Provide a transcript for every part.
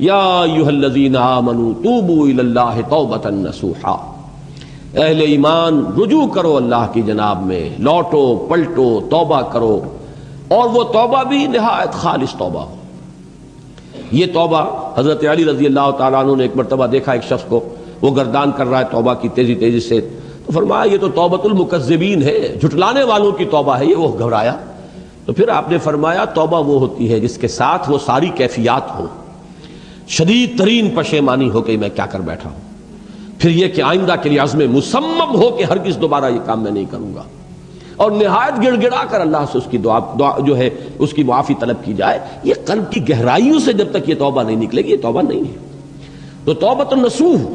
یا ایھا الذین آمنوا توبوا الی اللہ توبۃ نصوحا، اہل ایمان رجوع کرو اللہ کی جناب میں، لوٹو پلٹو توبہ کرو، اور وہ توبہ بھی نہایت خالص توبہ ہو۔ یہ توبہ حضرت علی رضی اللہ تعالیٰ عنہ نے ایک مرتبہ دیکھا ایک شخص کو، وہ گردان کر رہا ہے توبہ کی تیزی تیزی سے، تو فرمایا یہ تو توبۃ المکذبین ہے، جھٹلانے والوں کی توبہ ہے یہ۔ وہ گھبرایا، تو پھر آپ نے فرمایا توبہ وہ ہوتی ہے جس کے ساتھ وہ ساری کیفیات ہو، شدید ترین پشیمانی ہو کہ میں کیا کر بیٹھا ہوں، پھر یہ کہ آئندہ کے لیے عزم مصمم ہو کہ ہرگز دوبارہ یہ کام میں نہیں کروں گا، اور نہایت گڑ گڑا کر اللہ سے اس کی دعا جو ہے اس کی معافی طلب کی جائے۔ یہ قلب کی گہرائیوں سے جب تک یہ توبہ نہیں نکلے گی یہ توبہ نہیں ہے۔ تو توبۃ النصوح،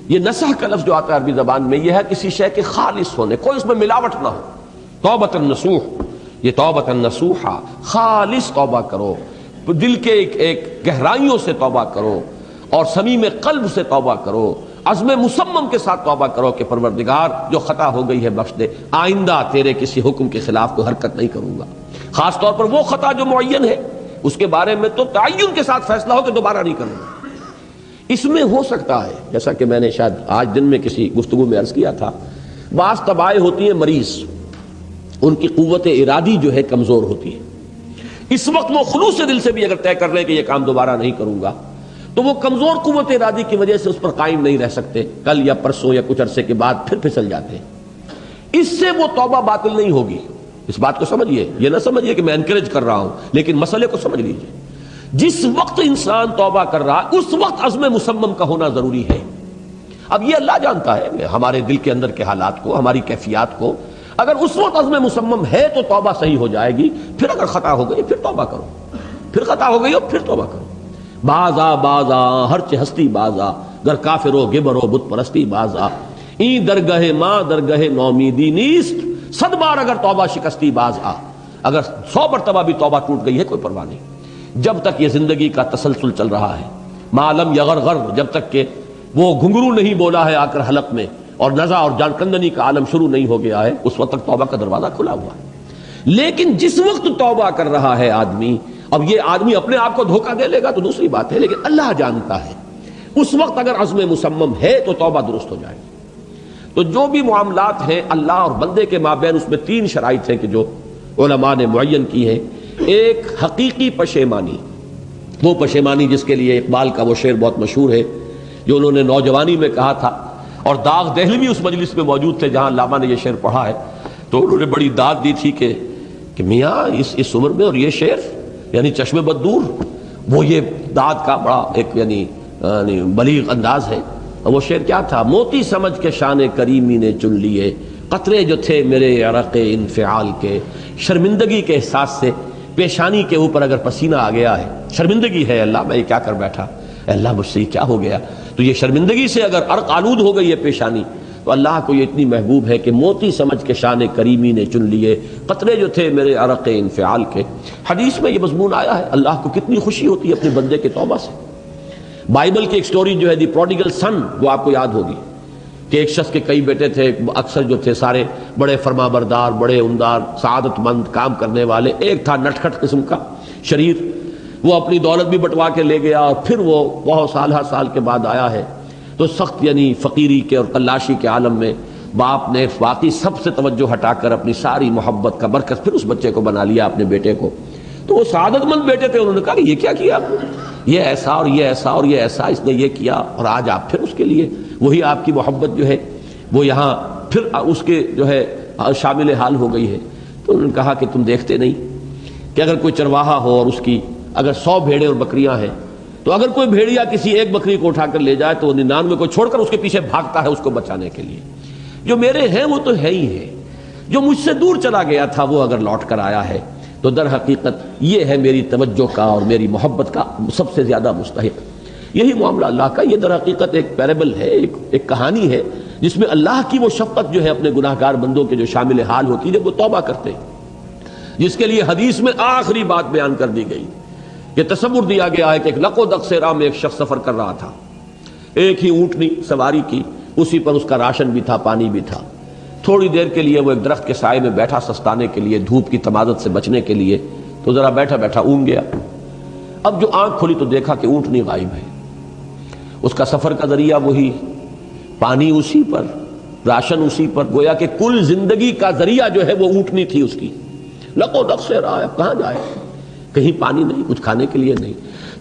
یہ نصح کا لفظ جو آتا ہے عربی زبان میں، یہ ہے کسی شے کے خالص ہونے، کوئی اس میں ملاوٹ نہ ہو۔ توبۃ النصوح، یہ توبۃ النصوحہ، خالص توبہ کرو، دل کے ایک گہرائیوں سے توبہ کرو، اور صمیم قلب سے توبہ کرو، عزم مصمم کے ساتھ توبہ کرو کہ پروردگار جو خطا ہو گئی ہے بخش دے، آئندہ تیرے کسی حکم کے خلاف کوئی حرکت نہیں کروں گا، خاص طور پر وہ خطا جو معین ہے اس کے بارے میں تو تعین کے ساتھ فیصلہ ہو کہ دوبارہ نہیں کروں گا۔ اس میں ہو سکتا ہے، جیسا کہ میں نے شاید آج دن میں کسی گفتگو میں عرض کیا تھا، بعض طبائع ہوتی ہیں مریض، ان کی قوت ارادی جو ہے کمزور ہوتی ہے، اس وقت وہ خلوص دل سے بھی اگر طے کر لیں کہ یہ کام دوبارہ نہیں کروں گا، تو وہ کمزور قوت ارادی کی وجہ سے اس پر قائم نہیں رہ سکتے، کل یا پرسوں یا کچھ عرصے کے بعد پھر پھسل جاتے ہیں۔ اس سے وہ توبہ باطل نہیں ہوگی، اس بات کو سمجھیے، یہ نہ سمجھیے کہ میں انکریج کر رہا ہوں، لیکن مسئلے کو سمجھ لیجیے۔ جس وقت انسان توبہ کر رہا ہے اس وقت عزم مصمم کا ہونا ضروری ہے۔ اب یہ اللہ جانتا ہے ہمارے دل کے اندر کے حالات کو، ہماری کیفیات کو، اگر اس وقت عزم مصمم ہے تو توبہ صحیح ہو جائے گی، پھر اگر خطا ہو گئی پھر توبہ کرو، پھر خطا ہو گئی ہو پھر توبہ کرو۔ بازا بازا ہر چہ ہستی بازا، گر کافر و گبر و بت پرستی بازا، این درگہ ماں درگہ نومیدی نیست، 100 بار اگر توبہ شکستی باز آ، اگر 100 مرتبہ بھی توبہ ٹوٹ گئی ہے کوئی پرواہ نہیں، جب تک یہ زندگی کا تسلسل چل رہا ہے، معلم یغرغر، جب تک کہ وہ گھنگرو نہیں بولا ہے آ کر حلق میں، اور نزع اور جان کندنی کا عالم شروع نہیں ہو گیا ہے، اس وقت تک توبہ کا دروازہ کھلا ہوا ہے۔ لیکن جس وقت توبہ کر رہا ہے آدمی، اب یہ آدمی اپنے آپ کو دھوکہ دے لے گا تو دوسری بات ہے، لیکن اللہ جانتا ہے، اس وقت اگر عزم مصمم ہے تو توبہ درست ہو جائے گی۔ تو جو بھی معاملات ہیں اللہ اور بندے کے مابین، اس میں 3 شرائط ہیں کہ جو علماء نے معین کی ہیں۔ ایک حقیقی پشیمانی، وہ پشیمانی جس کے لیے اقبال کا وہ شعر بہت مشہور ہے جو انہوں نے نوجوانی میں کہا تھا، اور داغ دہلوی اس مجلس میں موجود تھے جہاں علامہ نے یہ شعر پڑھا ہے، تو انہوں نے بڑی داد دی تھی کہ میاں اس عمر میں اور یہ شعر یعنی چشم بددور، وہ یہ داد کا بڑا ایک یعنی بلیغ انداز ہے۔ اور وہ شعر کیا تھا؟ موتی سمجھ کے شان کریمی نے چن لیے، قطرے جو تھے میرے عرق انفعال کے، شرمندگی کے احساس سے پیشانی کے اوپر اگر پسینہ آ گیا ہے، شرمندگی ہے اللہ میں یہ کیا کر بیٹھا، اے اللہ مجھ سے یہ کیا ہو گیا، تو یہ شرمندگی سے اگر عرق آلود ہو گئی ہے پیشانی، تو اللہ کو یہ اتنی محبوب ہے کہ موتی سمجھ کے شان کریمی نے چن لیے، قطرے جو تھے میرے عرق انفعال کے۔ حدیث میں یہ مضمون آیا ہے، اللہ کو کتنی خوشی ہوتی ہے اپنے بندے کے توبہ سے۔ بائبل کی ایک سٹوری جو ہے دی پروڈیگل سن، وہ آپ کو یاد ہوگی کہ ایک شخص کے کئی بیٹے تھے، اکثر جو تھے سارے بڑے فرما بردار، بڑے عمدار، سعادت مند کام کرنے والے، ایک تھا نٹ کھٹ قسم کا شریر، وہ اپنی دولت بھی بٹوا کے لے گیا، اور پھر وہ بہت سال کے بعد آیا ہے، تو سخت یعنی فقیری کے اور قلاشی کے عالم میں باپ نے واقعی سب سے توجہ ہٹا کر اپنی ساری محبت کا برکت پھر اس بچے کو بنا لیا، اپنے بیٹے کو۔ تو وہ سعادت مند بیٹے تھے، انہوں نے کہا کہ یہ کیا کیا آپ نے، یہ ایسا اور یہ ایسا اور یہ ایسا، اس نے یہ کیا، اور آج آپ پھر اس کے لیے وہی آپ کی محبت جو ہے وہ یہاں پھر اس کے جو ہے شامل حال ہو گئی ہے۔ تو انہوں نے کہا کہ تم دیکھتے نہیں کہ اگر کوئی چرواہا ہو اور اس کی اگر 100 بھیڑیں اور بکریاں ہیں، تو اگر کوئی بھیڑیا کسی ایک بکری کو اٹھا کر لے جائے تو وہ 99 کو چھوڑ کر اس کے پیچھے بھاگتا ہے اس کو بچانے کے لیے۔ جو میرے ہیں وہ تو ہے ہی ہے، جو مجھ سے دور چلا گیا تھا وہ اگر لوٹ کر آیا ہے تو در حقیقت یہ ہے میری توجہ کا اور میری محبت کا سب سے زیادہ مستحق۔ یہی معاملہ اللہ کا، یہ در حقیقت ایک پیرابل ہے، ایک کہانی ہے جس میں اللہ کی وہ شفقت جو ہے اپنے گناہ گار بندوں کے جو شامل حال ہوتی ہے جب وہ توبہ کرتے ہیں، جس کے لیے حدیث میں آخری بات بیان کر دی گئی۔ یہ تصور دیا گیا ہے کہ ایک لق و دق سے راہ میں ایک شخص سفر کر رہا تھا، ایک ہی اونٹنی سواری کی، اسی پر اس کا راشن بھی تھا، پانی بھی تھا۔ تھوڑی دیر کے لیے وہ ایک درخت کے سائے میں بیٹھا سستانے کے لیے، دھوپ کی تمازت سے بچنے کے لیے، تو ذرا بیٹھا بیٹھا اونگ گیا۔ اب جو آنکھ کھلی تو دیکھا کہ اونٹنی غائب ہے، اس کا سفر کا ذریعہ وہی، پانی اسی پر، راشن اسی پر، گویا کہ کل زندگی کا ذریعہ جو ہے وہ اونٹنی تھی اس کی۔ لقو دق سے رہا ہے، اب کہاں جائے، کہیں پانی نہیں، کچھ کھانے کے لیے نہیں،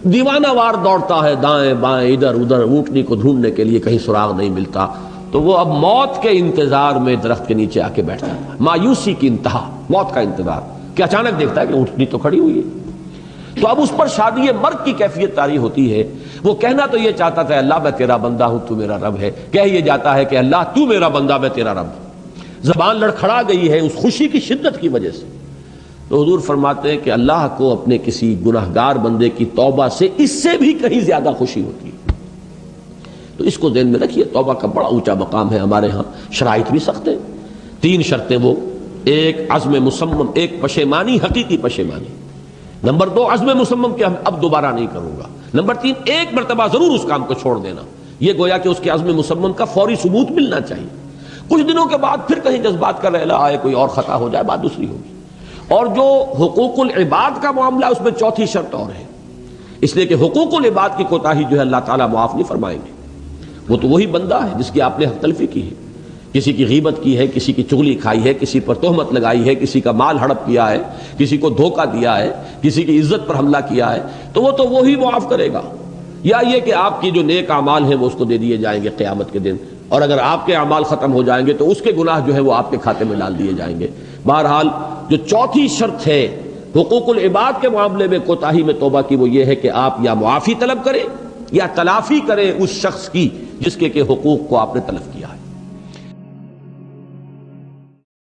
دیوانہ وار دوڑتا ہے دائیں بائیں ادھر ادھر اونٹنی کو ڈھونڈنے کے لیے، کہیں سراغ نہیں ملتا۔ تو وہ اب موت کے انتظار میں درخت کے نیچے آ کے بیٹھتا ہے، مایوسی کی انتہا، موت کا انتظار کہ اچانک دیکھتا ہے کہ اونٹنی تو کھڑی ہوئی ہے۔ تو اب اس پر شادی مرگ کی کیفیت طاری ہوتی ہے۔ وہ کہنا تو یہ چاہتا تھا اللہ میں تیرا بندہ ہوں تو میرا رب ہے، کہہ یہ جاتا ہے کہ اللہ تو میرا بندہ میں تیرا رب۔ زبان لڑکھڑا گئی ہے اس خوشی کی شدت کی وجہ سے۔ تو حضور فرماتے ہیں کہ اللہ کو اپنے کسی گناہگار بندے کی توبہ سے اس سے بھی کہیں زیادہ خوشی ہوتی ہے۔ تو اس کو ذہن میں رکھیے، توبہ کا بڑا اونچا مقام ہے ہمارے ہاں، شرائط بھی سخت ہیں، 3 شرطیں وہ، ایک عزم مصمم، ایک پشیمانی، حقیقی پشیمانی، نمبر 2 عزم مصمم کہ اب دوبارہ نہیں کروں گا، نمبر 3 ایک مرتبہ ضرور اس کام کو چھوڑ دینا، یہ گویا کہ اس کے عزم مصمم کا فوری ثبوت ملنا چاہیے۔ کچھ دنوں کے بعد پھر کہیں جذبات کا رحلہ آئے، کوئی اور خطا ہو جائے، بات دوسری ہوگی۔ اور جو حقوق العباد کا معاملہ ہے اس میں 4تھی شرط اور ہے، اس لیے کہ حقوق العباد کی کوتاہی جو ہے اللہ تعالیٰ معاف نہیں فرمائیں گے۔ وہ تو وہی بندہ ہے جس کی آپ نے حق تلفی کی ہے، کسی کی غیبت کی ہے، کسی کی چغلی کھائی ہے، کسی پر تہمت لگائی ہے، کسی کا مال ہڑپ کیا ہے، کسی کو دھوکہ دیا ہے، کسی کی عزت پر حملہ کیا ہے، تو وہ تو وہی معاف کرے گا۔ یا یہ کہ آپ کی جو نیک اعمال ہیں وہ اس کو دے دیے جائیں گے قیامت کے دن، اور اگر آپ کے اعمال ختم ہو جائیں گے تو اس کے گناہ جو ہے وہ آپ کے کھاتے میں ڈال دیے جائیں گے۔ بہرحال جو 4تھی شرط ہے حقوق العباد کے معاملے میں کوتاہی میں توبہ کی، وہ یہ ہے کہ آپ یا معافی طلب کریں یا تلافی کریں اس شخص کی جس کے حقوق کو آپ نے تلف کیا۔